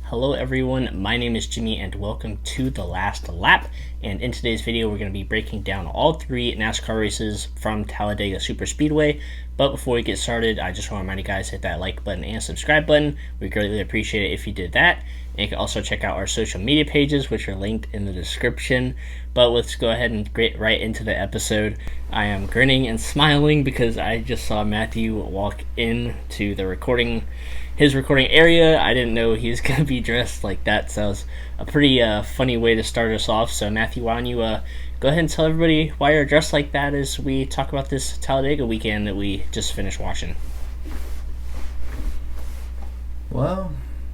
Hello everyone, my name is Jimmy and welcome to The Last Lap. And in today's video we're going to be breaking down all three NASCAR races from Talladega Superspeedway. But before we get started, I just want to remind you guys to hit that like button and subscribe button. We greatly appreciate it if you did that. And you can also check out our social media pages, which are linked in the description. But let's go ahead and get right into the episode. I am grinning and smiling because I just saw Matthew walk into the his recording area. I didn't know he was going to be dressed like that, so it was a pretty funny way to start us off. So Matthew, why don't you go ahead and tell everybody why you're dressed like that as we talk about this Talladega weekend that we just finished watching. Well,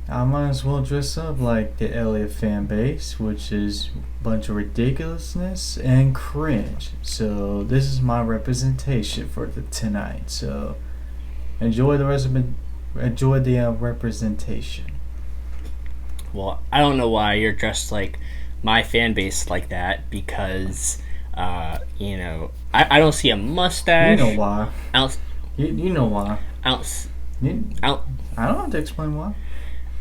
I might as well dress up like the Elliott fan base, which is a bunch of ridiculousness and cringe. So this is my representation for tonight. So enjoy the representation. Well, I don't know why you're dressed like my fan base like that because, I don't see a mustache. You know why. You know why. I don't have to explain why.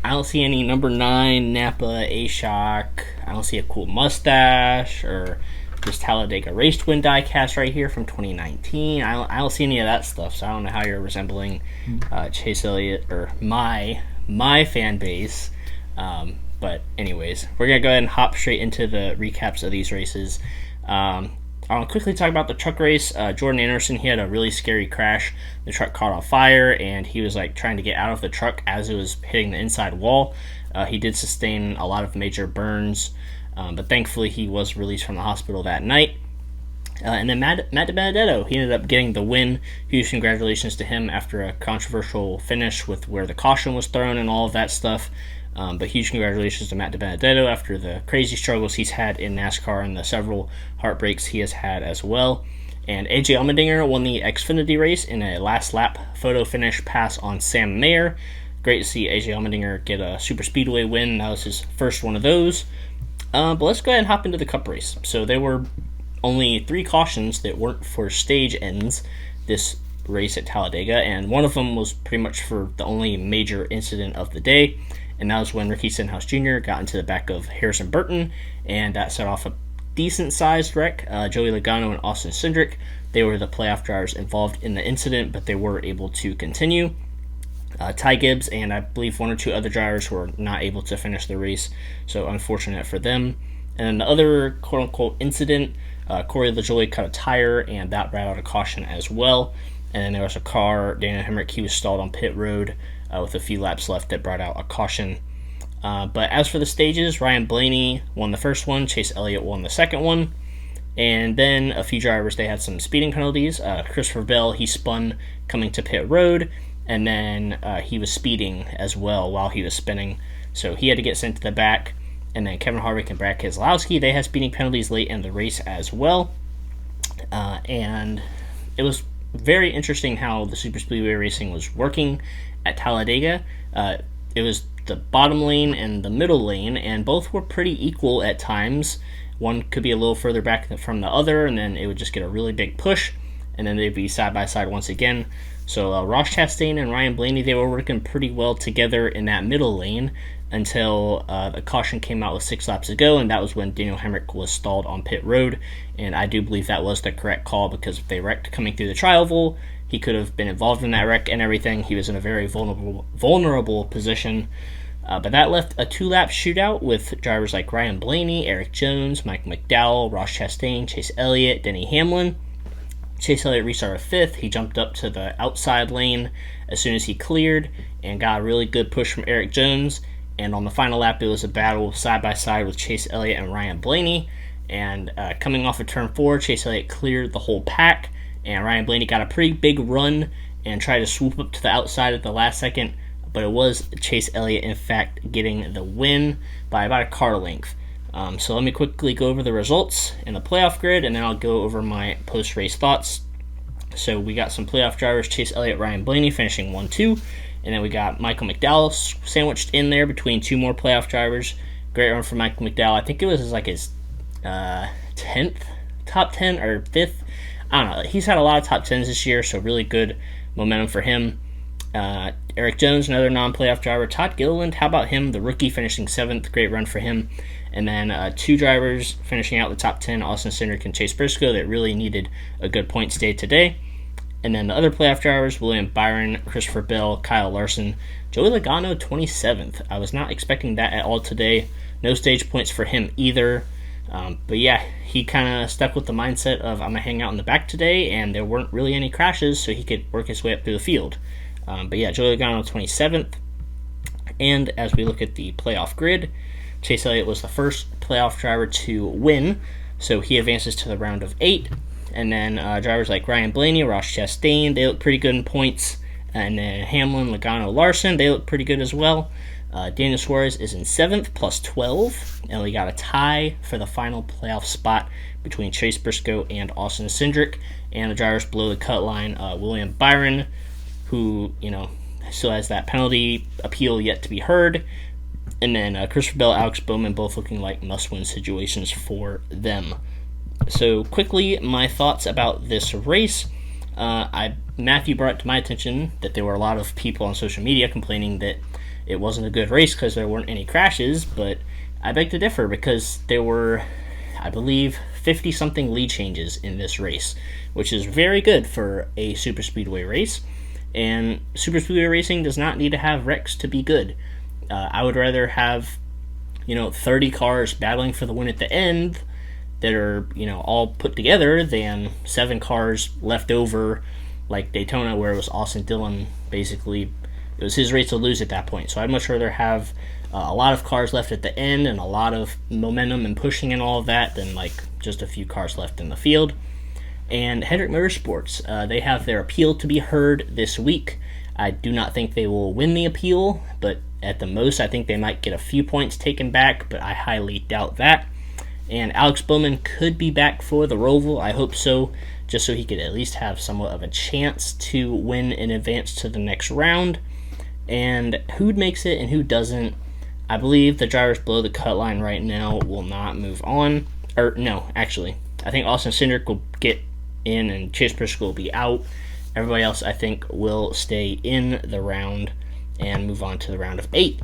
I don't see any number 9 Napa A-Shock. I don't see a cool mustache or this Talladega race twin diecast right here from 2019. I don't see any of that stuff, so I don't know how you're resembling Chase Elliott or my fan base. But anyways, we're going to go ahead and hop straight into the recaps of these races. I'll quickly talk about the truck race. Jordan Anderson, he had a really scary crash. The truck caught on fire, and he was trying to get out of the truck as it was hitting the inside wall. He did sustain a lot of major burns, but thankfully he was released from the hospital that night. And then Matt DiBenedetto, he ended up getting the win. Huge congratulations to him after a controversial finish with where the caution was thrown and all of that stuff. But huge congratulations to Matt DiBenedetto after the crazy struggles he's had in NASCAR and the several heartbreaks he has had as well. And AJ Allmendinger won the Xfinity race in a last lap photo finish pass on Sam Mayer. Great to see AJ Allmendinger get a super speedway win. That was his first one of those. But let's go ahead and hop into the Cup race. So there were only 3 cautions that weren't for stage ends this race at Talladega, and one of them was pretty much for the only major incident of the day. And that was when Ricky Stenhouse Jr. got into the back of Harrison Burton, and that set off a decent-sized wreck. Joey Logano and Austin Cindric, they were the playoff drivers involved in the incident, but they were able to continue. Ty Gibbs and I believe 1 or 2 other drivers were not able to finish the race, so unfortunate for them. And then the other quote-unquote incident, Corey LaJoie cut a tire, and that brought out a caution as well. And then there was a car, Daniel Hemrick, he was stalled on pit road with a few laps left that brought out a caution. But as for the stages, Ryan Blaney won the first one, Chase Elliott won the second one, and then a few drivers, they had some speeding penalties. Christopher Bell, he spun coming to pit road, and then he was speeding as well while he was spinning, so he had to get sent to the back. And then Kevin Harvick and Brad Keselowski, they had speeding penalties late in the race as well. And it was very interesting how the super speedway racing was working at Talladega. It was the bottom lane and the middle lane, and both were pretty equal at times. One could be a little further back from the other, and then it would just get a really big push, and then they'd be side by side once again. So Ross Chastain and Ryan Blaney, they were working pretty well together in that middle lane until the caution came out with 6 laps to go, and that was when Daniel Hemrick was stalled on pit road. And I do believe that was the correct call, because if they wrecked coming through the tri-oval, he could have been involved in that wreck and everything. He was in a very vulnerable position. But that left a 2-lap shootout with drivers like Ryan Blaney, Eric Jones, Mike McDowell, Ross Chastain, Chase Elliott, Denny Hamlin. Chase Elliott restarted 5th. He jumped up to the outside lane as soon as he cleared and got a really good push from Eric Jones. And on the final lap, it was a battle side-by-side with Chase Elliott and Ryan Blaney. And coming off of turn 4, Chase Elliott cleared the whole pack, and Ryan Blaney got a pretty big run and tried to swoop up to the outside at the last second, but it was Chase Elliott, in fact, getting the win by about a car length. So let me quickly go over the results in the playoff grid, and then I'll go over my post-race thoughts. So we got some playoff drivers, Chase Elliott, Ryan Blaney finishing 1-2. And then we got Michael McDowell sandwiched in there between 2 more playoff drivers. Great run for Michael McDowell. I think it was his 10th top 10 or 5th. I don't know. He's had a lot of top 10s this year, so really good momentum for him. Eric Eric Jones, another non-playoff driver. Todd Gilliland, how about him? The rookie finishing 7th. Great run for him. And then 2 drivers finishing out the top 10, Austin Cindric and Chase Briscoe, that really needed a good points day today. And then the other playoff drivers, William Byron, Christopher Bell, Kyle Larson, Joey Logano, 27th. I was not expecting that at all today. No stage points for him either. But yeah, he kind of stuck with the mindset of I'm going to hang out in the back today, and there weren't really any crashes, so he could work his way up through the field. But yeah, Joey Logano, 27th. And as we look at the playoff grid, Chase Elliott was the first playoff driver to win, so he advances to the round of 8. And then drivers like Ryan Blaney, Ross Chastain, they look pretty good in points. And then Hamlin, Logano, Larson, they look pretty good as well. Daniel Suarez is in 7th, plus 12. And we got a tie for the final playoff spot between Chase Briscoe and Austin Cindric. And the drivers below the cut line, William Byron, who, still has that penalty appeal yet to be heard. And then Christopher Bell, Alex Bowman, both looking like must-win situations for them. So quickly, my thoughts about this race. Matthew brought to my attention that there were a lot of people on social media complaining that it wasn't a good race because there weren't any crashes, but I beg to differ because there were, I believe, 50-something lead changes in this race, which is very good for a superspeedway race. And superspeedway racing does not need to have wrecks to be good. I would rather have, 30 cars battling for the win at the end that are, all put together than 7 cars left over like Daytona, where it was Austin Dillon. Basically, it was his race to lose at that point. So I'd much rather have a lot of cars left at the end and a lot of momentum and pushing and all of that than just a few cars left in the field. And Hendrick Motorsports, they have their appeal to be heard this week. I do not think they will win the appeal, but at the most, I think they might get a few points taken back, but I highly doubt that. And Alex Bowman could be back for the Roval. I hope so, just so he could at least have somewhat of a chance to win and advance to the next round. And who makes it and who doesn't, I believe the drivers below the cut line right now will not move on. Or, no, actually, I think Austin Cindric will get in and Chase Briscoe will be out. Everybody else, I think, will stay in the round and move on to the round of 8.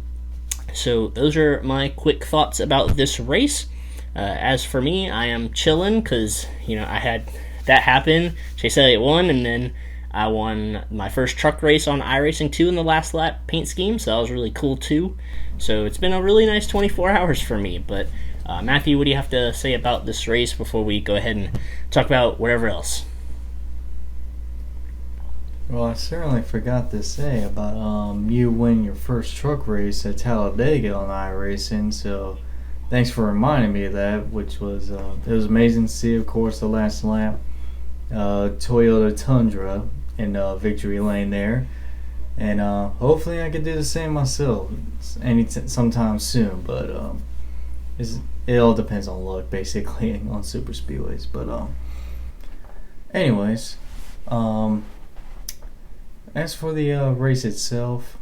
So those are my quick thoughts about this race. As for me, I am chilling because, I had that happen. Chase Elliott won, and then I won my first truck race on iRacing 2 in the last lap paint scheme, so that was really cool too. So it's been a really nice 24 hours for me. But Matthew, what do you have to say about this race before we go ahead and talk about whatever else? Well, I certainly forgot to say about you winning your first truck race at Talladega on iRacing, so thanks for reminding me of that, which was it was amazing to see, of course, the last lap. Toyota Tundra in victory lane there, and hopefully I can do the same myself sometime soon, but it all depends on luck, basically, on super speedways. But anyways, as for the race itself,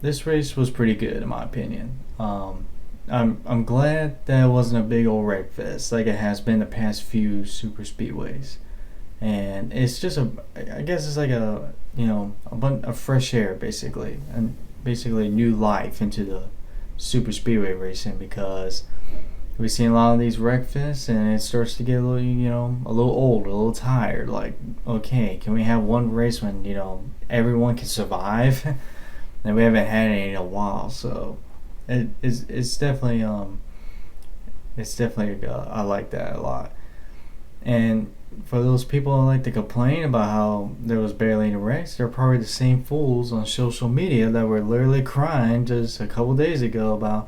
this race was pretty good in my opinion. I'm glad that it wasn't a big old wreck fest like it has been the past few super speedways, and it's just I guess it's like a bunch of fresh air basically, and basically new life into the super speedway racing, because we've seen a lot of these wreck fests and it starts to get a little old, a little tired. Like, okay, can we have one race when everyone can survive? And we haven't had any in a while, so it's definitely I like that a lot. And for those people who like to complain about how there was barely any wrecks, they're probably the same fools on social media that were literally crying just a couple days ago about,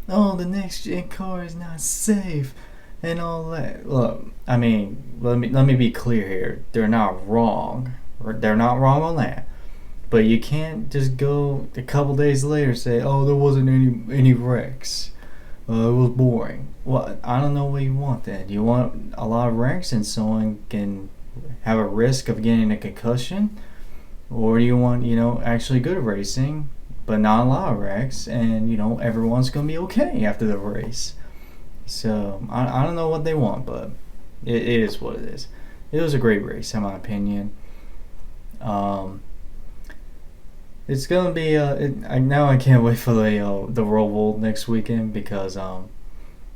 oh, the next gen car is not safe and all that. Look, I mean, let me be clear here. They're not wrong. They're not wrong on that. But you can't just go a couple days later and say, oh, there wasn't any wrecks. It was boring. Well, I don't know what you want then. You want a lot of wrecks and someone can have a risk of getting a concussion? Or do you want, actually good racing, but not a lot of wrecks, and, everyone's going to be okay after the race? So, I don't know what they want, but it is what it is. It was a great race, in my opinion. It's gonna be. Now I can't wait for the Roval next weekend because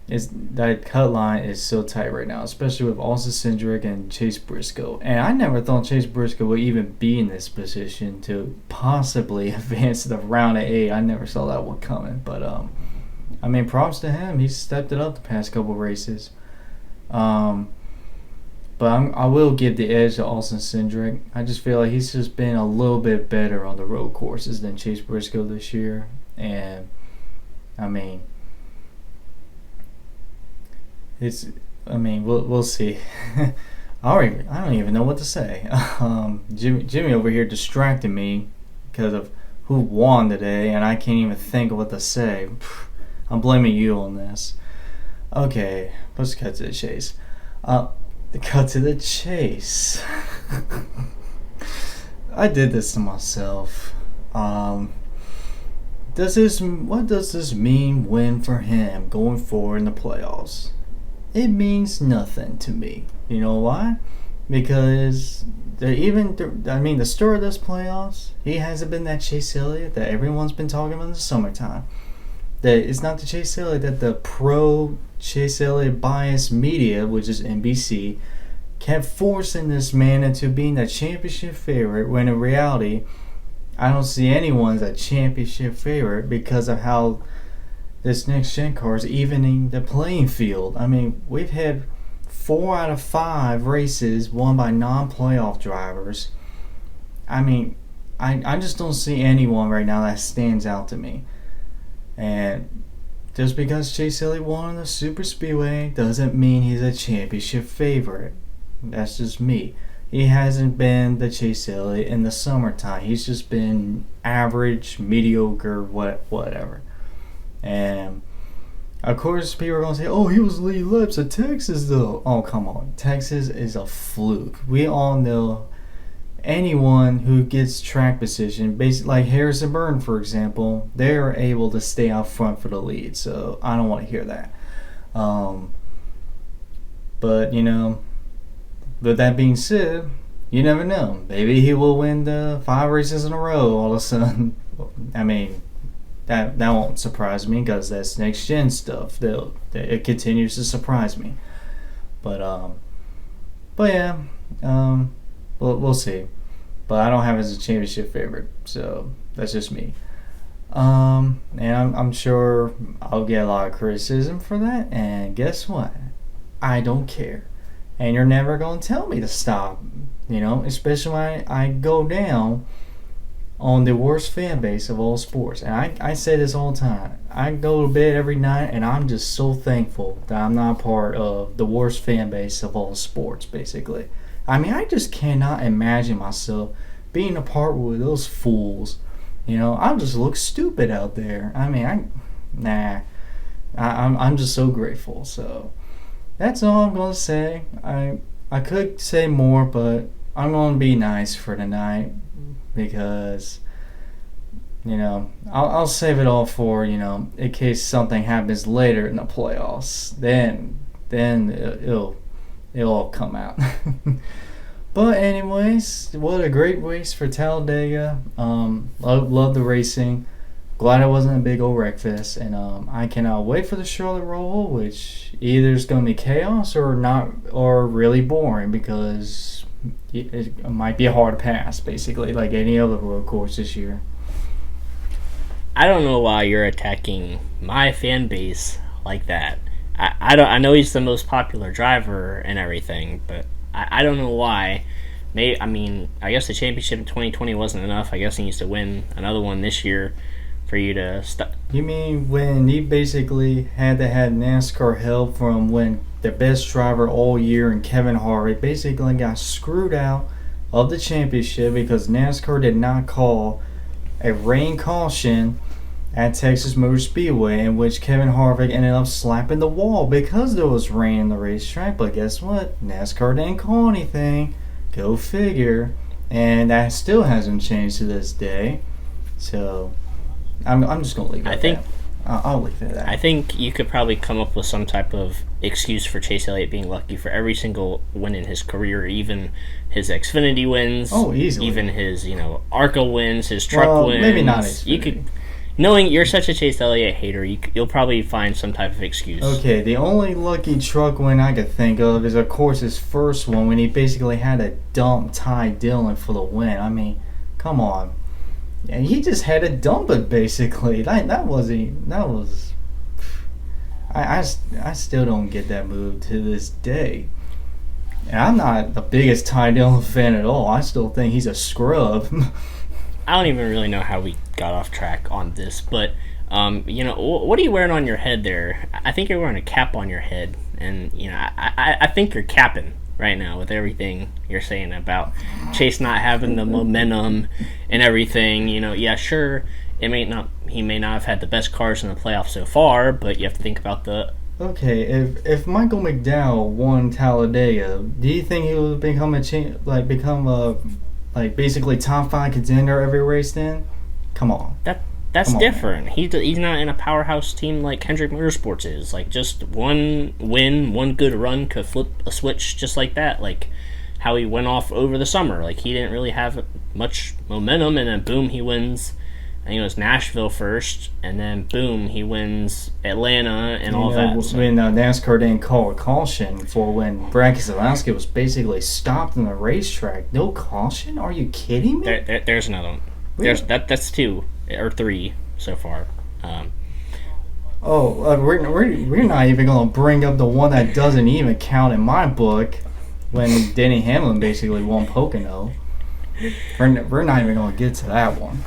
it's that cut line is so tight right now, especially with Austin Cindric and Chase Briscoe. And I never thought Chase Briscoe would even be in this position to possibly advance to the round of 8. I never saw that one coming. But I mean, props to him. He's stepped it up the past couple races. But I will give the edge to Austin Cindric. I just feel like he's just been a little bit better on the road courses than Chase Briscoe this year. And, I mean, we'll see. I don't even know what to say. Jimmy over here distracted me because of who won today, and I can't even think of what to say. I'm blaming you on this. Okay, let's cut to the chase. Cut to the chase. I did this to myself. What does this mean win for him going forward in the playoffs? It means nothing to me. You know why? Because the start of this playoffs, he hasn't been that Chase Elliott that everyone's been talking about in the summertime. That it's not the Chase Elliott that the pro Chase Elliott biased media, which is NBC, kept forcing this man into being a championship favorite, when in reality, I don't see anyone as a championship favorite because of how this next gen car is evening the playing field. I mean, we've had 4 out of 5 races won by non-playoff drivers. I mean, I just don't see anyone right now that stands out to me. And just because Chase Elliott won on the Super Speedway doesn't mean he's a championship favorite. That's just me. He hasn't been the Chase Elliott in the summertime. He's just been average, mediocre, whatever. And of course, people are going to say, oh, he was lead laps at Texas, though. Oh, come on. Texas is a fluke. We all know anyone who gets track position, basically like Harrison Burton, for example, they're able to stay out front for the lead. So I don't want to hear that. But, but that being said, you never know. Maybe he will win the 5 races in a row all of a sudden. I mean, that won't surprise me because that's next gen stuff. It continues to surprise me. But yeah, we'll see. But I don't have it as a championship favorite, so that's just me. And I'm sure I'll get a lot of criticism for that. And guess what? I don't care. And you're never going to tell me to stop, especially when I go down on the worst fan base of all sports. And I say this all the time. I go to bed every night, and I'm just so thankful that I'm not part of the worst fan base of all sports, basically. I mean, I just cannot imagine myself being a part with those fools. I'll just look stupid out there. I mean, I'm just so grateful. So that's all I'm going to say. I could say more, but I'm going to be nice for tonight because, I'll save it all for, in case something happens later in the playoffs. Then it'll all come out. But anyways, what a great race for Talladega. Love the racing. Glad it wasn't a big old wreckfest. And I cannot wait for the Charlotte Roval, which either is going to be chaos or really boring because it might be a hard pass, basically, like any other road course this year. I don't know why you're attacking my fan base like that. I know he's the most popular driver and everything, but I don't know why. I guess the championship in 2020 wasn't enough. I guess he needs to win another one this year for you to stop. You mean when he basically had to have NASCAR help from when the best driver all year and Kevin Harvick basically got screwed out of the championship because NASCAR did not call a rain caution at Texas Motor Speedway, in which Kevin Harvick ended up slapping the wall because there was rain in the racetrack. But guess what? NASCAR didn't call anything. Go figure. And that still hasn't changed to this day. So I'm just gonna leave it. I'll leave it at that. I think you could probably come up with some type of excuse for Chase Elliott being lucky for every single win in his career, even his Xfinity wins. Oh, easily. Even his, ARCA wins, his truck wins. Maybe not Xfinity. You could, knowing you're such a Chase Elliott hater, you'll probably find some type of excuse. Okay, the only lucky truck win I could think of is, of course, his first one when he basically had to dump Ty Dillon for the win. I mean, come on. And he just had to dump it, basically. I still don't get that move to this day. And I'm not the biggest Ty Dillon fan at all. I still think he's a scrub. I don't even really know how we got off track on this, but, what are you wearing on your head there? I think you're wearing a cap on your head, and, I think you're capping right now with everything you're saying about Chase not having the momentum and everything. Yeah, sure, he may not have had the best cars in the playoffs so far, but you have to think about the... Okay, if Michael McDowell won Talladega, do you think he would become basically top 5 contender every race then? Come on. That's Come on, different. He's not in a powerhouse team like Hendrick Motorsports is. Like, just one win, one good run could flip a switch just like that. Like how he went off over the summer. Like, he didn't really have much momentum, and then boom, he wins. I think it was Nashville first, and then boom, he wins Atlanta and all that. So. When NASCAR didn't call a caution for when Brad Keselowski was basically stopped on the racetrack. No caution? Are you kidding me? There's another one. Really? That's 2 or 3 so far. We're not even gonna bring up the one that doesn't even count in my book, when Denny Hamlin basically won Pocono. We're not even gonna get to that one.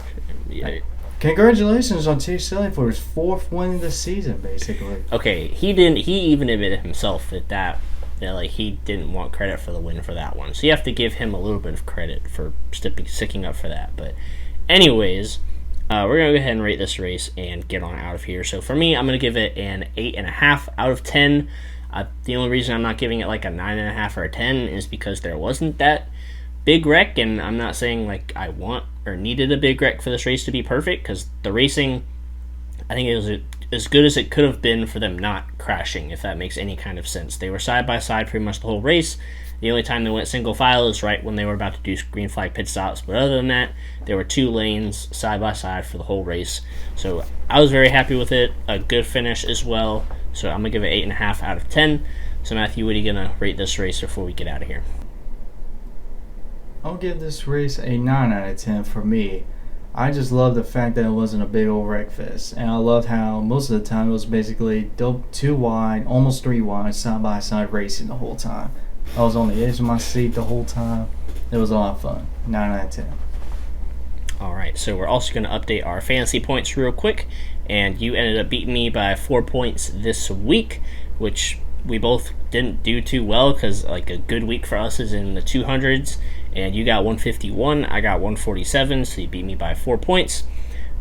Yeah. Congratulations on Chase Elliott for his 4th win of the season, basically. Okay, he even admitted himself that he didn't want credit for the win for that one. So you have to give him a little bit of credit for sticking up for that. But anyways, we're going to go ahead and rate this race and get on out of here. So for me, I'm going to give it an 8.5 out of 10. The only reason I'm not giving it like a 9.5 or a 10 is because there wasn't that big wreck, and I'm not saying like I want or needed a big wreck for this race to be perfect, because the racing, I think it was as good as it could have been for them not crashing, if that makes any kind of sense. They were side by side pretty much the whole race. The only time they went single file is right when they were about to do green flag pit stops, but other than that, there were 2 lanes side by side for the whole race. So I was very happy with it. A good finish as well. So I'm going to give it 8.5 out of 10. So Matthew, what are you going to rate this race before we get out of here? I'll give this race a 9 out of 10 for me. I just love the fact that it wasn't a big old wreck fest. And I loved how most of the time it was basically 2 wide, almost 3 wide, side-by-side racing the whole time. I was on the edge of my seat the whole time. It was a lot of fun. 9 out of 10. Alright, so we're also going to update our fantasy points real quick. And you ended up beating me by 4 points this week, which we both didn't do too well, because like a good week for us is in the 200s. And you got 151, I got 147, so you beat me by 4 points.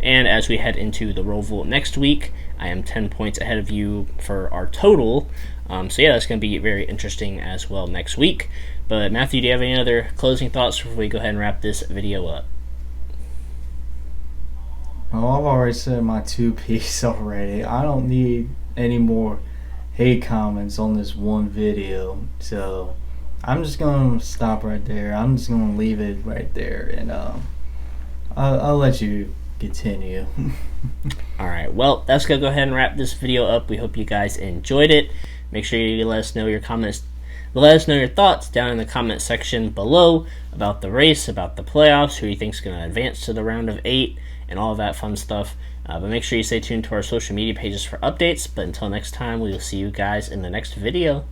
And as we head into the Roval next week, I am 10 points ahead of you for our total. So yeah, that's going to be very interesting as well next week. But Matthew, do you have any other closing thoughts before we go ahead and wrap this video up? Oh, I've already said my 2-piece already. I don't need any more hate comments on this one video. So I'm just going to stop right there. I'm just going to leave it right there. And I'll let you continue. Alright, well, that's going to go ahead and wrap this video up. We hope you guys enjoyed it. Make sure you let us know your comments. Let us know your thoughts down in the comment section below about the race, about the playoffs, who you think is going to advance to the round of 8, and all of that fun stuff. But make sure you stay tuned to our social media pages for updates. But until next time, we will see you guys in the next video.